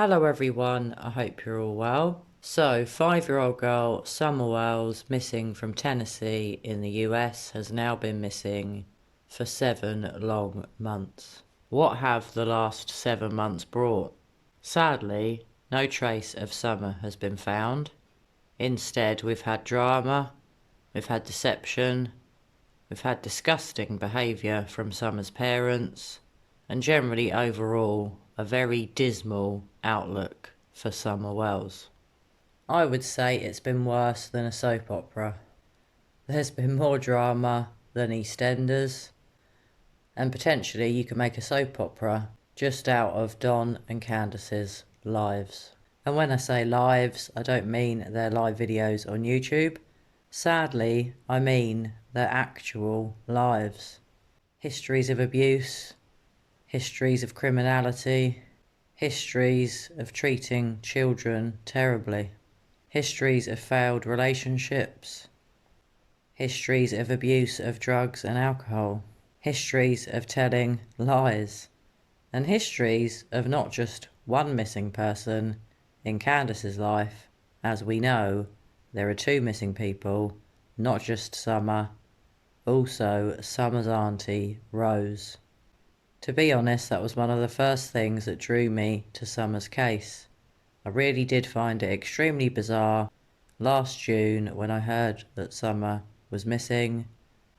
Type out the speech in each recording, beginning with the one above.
Hello everyone, I hope you're all well. So, 5-year-old girl SummerWells, missing from Tennessee in the US, has now been missing for 7 long months. What have the last 7 months brought? Sadly, no trace of Summer has been found. Instead, we've had drama, we've had deception, we've had disgusting behaviour from Summer's parents, and generally overall a very dismal outlook for SummerWells. I would say it's been worse than a soap opera. There's been more drama than EastEnders, and potentially you could make a soap opera just out of Don and Candace's lives. And when I say lives, I don't mean their live videos on YouTube. Sadly, I mean their actual lives. Histories of abuse, histories of criminality, histories of treating children terribly, histories of failed relationships, histories of abuse of drugs and alcohol, histories of telling lies, and histories of not just one missing person in Candace's life. As we know, there are 2 missing people, not just Summer, also Summer's auntie, Rose. To be honest, that was one of the first things that drew me to Summer's case. I really did find it extremely bizarre last June when I heard that Summer was missing.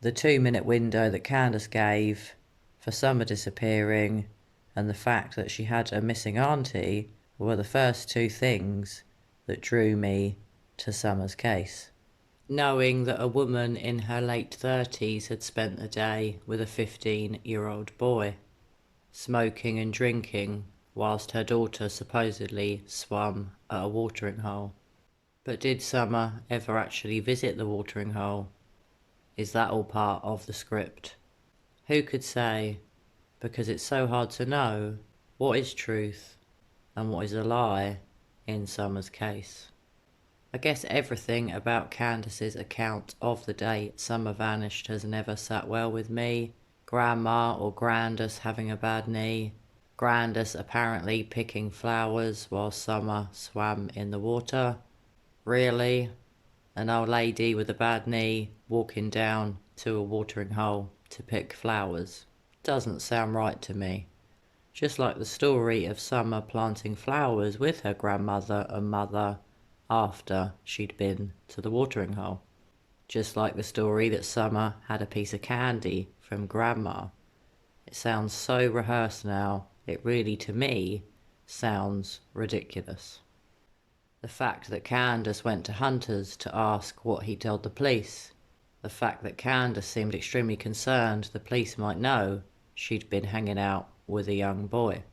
The 2-minute window that Candace gave for Summer disappearing and the fact that she had a missing auntie were the first 2 things that drew me to Summer's case. Knowing that a woman in her late 30s had spent the day with a 15-year-old boy, smoking and drinking whilst her daughter supposedly swam at a watering hole. But did Summer ever actually visit the watering hole? Is that all part of the script? Who could say? Because it's so hard to know what is truth and what is a lie in Summer's case. I guess everything about Candace's account of the day Summer vanished has never sat well with me. Grandma or Grandus having a bad knee. Grandus apparently picking flowers while Summer swam in the water. Really? An old lady with a bad knee walking down to a watering hole to pick flowers? Doesn't sound right to me. Just like the story of Summer planting flowers with her grandmother and mother after she'd been to the watering hole. Just like the story that Summer had a piece of candy from Grandma. It sounds so rehearsed now, it really, to me, sounds ridiculous. The fact that Candace went to Hunter's to ask what he told the police. The fact that Candace seemed extremely concerned the police might know she'd been hanging out with a young boy.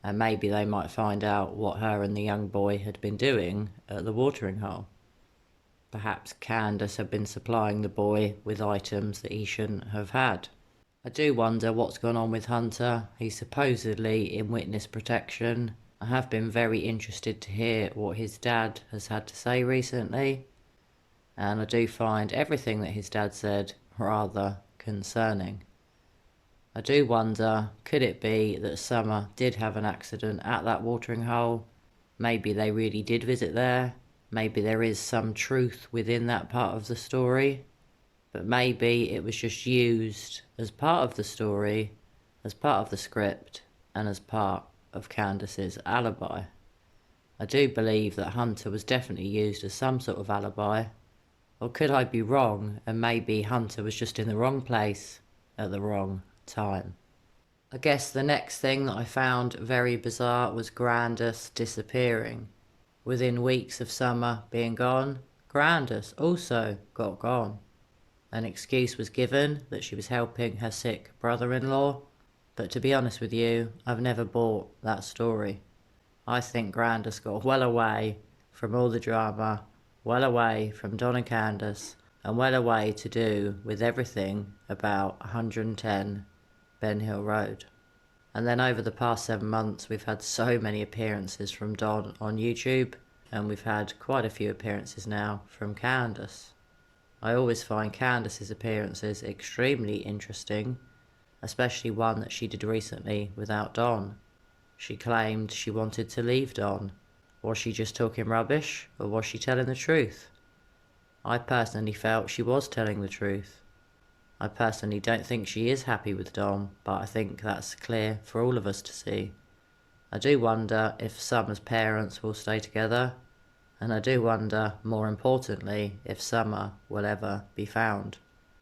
And maybe they might find out what her and the young boy had been doing at the watering hole. Perhaps Candace had been supplying the boy with items that he shouldn't have had. I do wonder what's gone on with Hunter. He's supposedly in witness protection. I have been very interested to hear what his dad has had to say recently. And I do find everything that his dad said rather concerning. I do wonder, could it be that Summer did have an accident at that watering hole? Maybe they really did visit there. Maybe there is some truth within that part of the story. But maybe it was just used as part of the story, as part of the script, and as part of Candace's alibi. I do believe that Hunter was definitely used as some sort of alibi. Or could I be wrong, and maybe Hunter was just in the wrong place at the wrong time? I guess the next thing that I found very bizarre was Grandus disappearing. Within weeks of Summer being gone, Grandus also got gone. An excuse was given that she was helping her sick brother-in-law, but to be honest with you, I've never bought that story. I think Grandus got well away from all the drama, well away from Don and Candace, and well away to do with everything about 110 Ben Hill Road. And then over the past 7 months, we've had so many appearances from Don on YouTube, and we've had quite a few appearances now from Candace. I always find Candace's appearances extremely interesting, especially one that she did recently without Don. She claimed she wanted to leave Don. Was she just talking rubbish, or was she telling the truth? I personally felt she was telling the truth. I personally don't think she is happy with Dom, but I think that's clear for all of us to see. I do wonder if Summer's parents will stay together, and I do wonder, more importantly, if Summer will ever be found.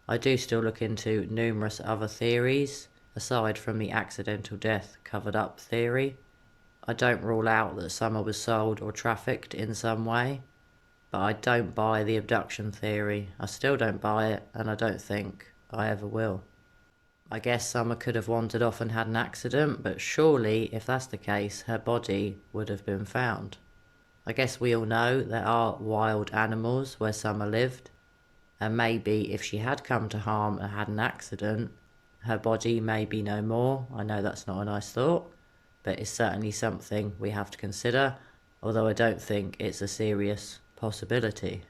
I do still look into numerous other theories, aside from the accidental death covered up theory. I don't rule out that Summer was sold or trafficked in some way, but I don't buy the abduction theory. I still don't buy it, and I don't think I ever will. I guess Summer could have wandered off and had an accident, but surely, if that's the case, her body would have been found. I guess we all know there are wild animals where Summer lived, and maybe if she had come to harm and had an accident, her body may be no more. I know that's not a nice thought, but it's certainly something we have to consider, although I don't think it's a serious possibility.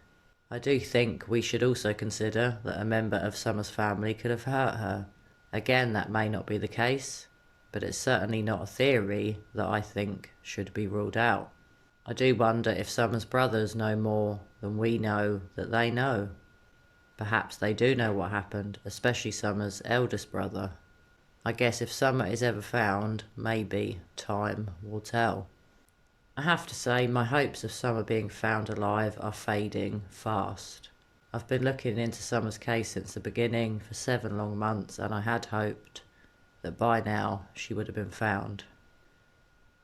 I do think we should also consider that a member of Summer's family could have hurt her. Again, that may not be the case, but it's certainly not a theory that I think should be ruled out. I do wonder if Summer's brothers know more than we know that they know. Perhaps they do know what happened, especially Summer's eldest brother. I guess if Summer is ever found, maybe time will tell. I have to say, my hopes of Summer being found alive are fading fast. I've been looking into Summer's case since the beginning for 7 long months, and I had hoped that by now she would have been found.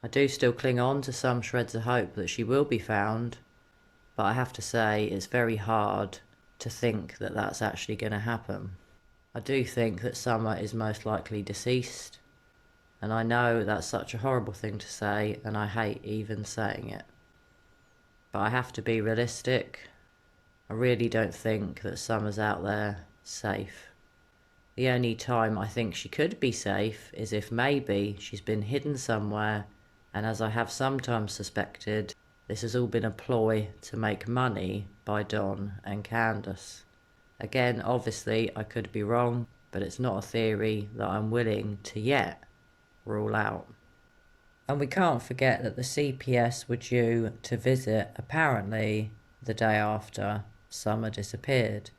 I do still cling on to some shreds of hope that she will be found, but I have to say it's very hard to think that that's actually going to happen. I do think that Summer is most likely deceased, and I know that's such a horrible thing to say, and I hate even saying it. But I have to be realistic. I really don't think that Summer's out there safe. The only time I think she could be safe is if maybe she's been hidden somewhere, and as I have sometimes suspected, this has all been a ploy to make money by Don and Candace. Again, obviously, I could be wrong, but it's not a theory that I'm willing to yet rule out. And we can't forget that the CPS were due to visit, apparently, the day after Summer disappeared.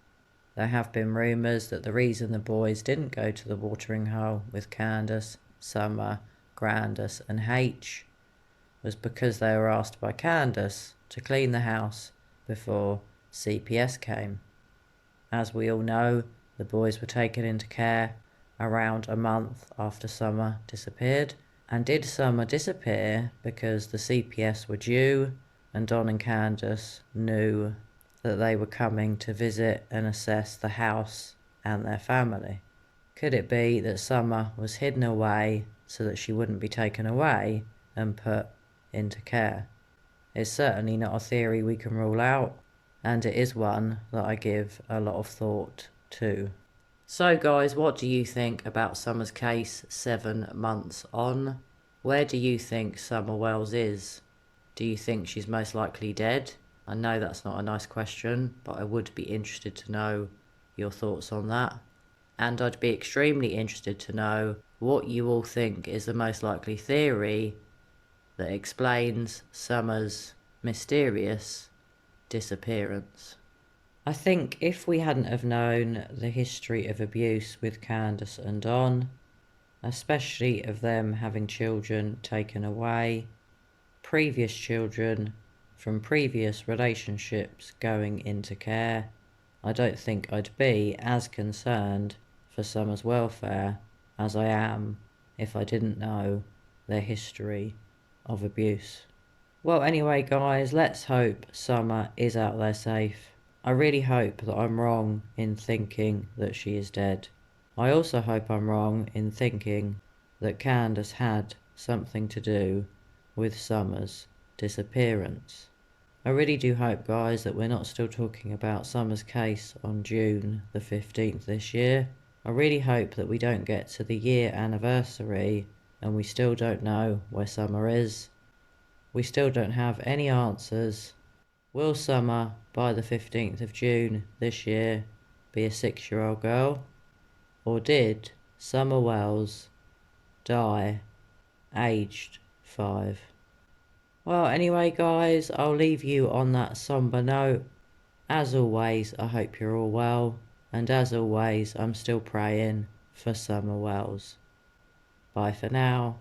There have been rumours that the reason the boys didn't go to the watering hole with Candace, Summer, Grandis and H was because they were asked by Candace to clean the house before CPS came. As we all know, the boys were taken into care around a month after Summer disappeared. And did Summer disappear because the CPS were due and Don and Candace knew that they were coming to visit and assess the house and their family? Could it be that Summer was hidden away so that she wouldn't be taken away and put into care? It's certainly not a theory we can rule out, and it is one that I give a lot of thought to. So guys, what do you think about Summer's case 7 months on? Where do you think SummerWells is? Do you think she's most likely dead? I know that's not a nice question, but I would be interested to know your thoughts on that. And I'd be extremely interested to know what you all think is the most likely theory that explains Summer's mysterious disappearance. I think if we hadn't have known the history of abuse with Candace and Don, especially of them having children taken away, previous children from previous relationships going into care, I don't think I'd be as concerned for Summer's welfare as I am if I didn't know their history of abuse. Well, anyway guys, let's hope Summer is out there safe. I really hope that I'm wrong in thinking that she is dead. I also hope I'm wrong in thinking that Candace had something to do with Summer's disappearance. I really do hope, guys, that we're not still talking about Summer's case on June the 15th this year. I really hope that we don't get to the year anniversary and we still don't know where Summer is. We still don't have any answers. Will Summer, by the 15th of June this year, be a 6-year-old girl? Or did SummerWells die aged 5. Well, anyway, guys, I'll leave you on that somber note. As always, I hope you're all well. And as always, I'm still praying for SummerWells. Bye for now.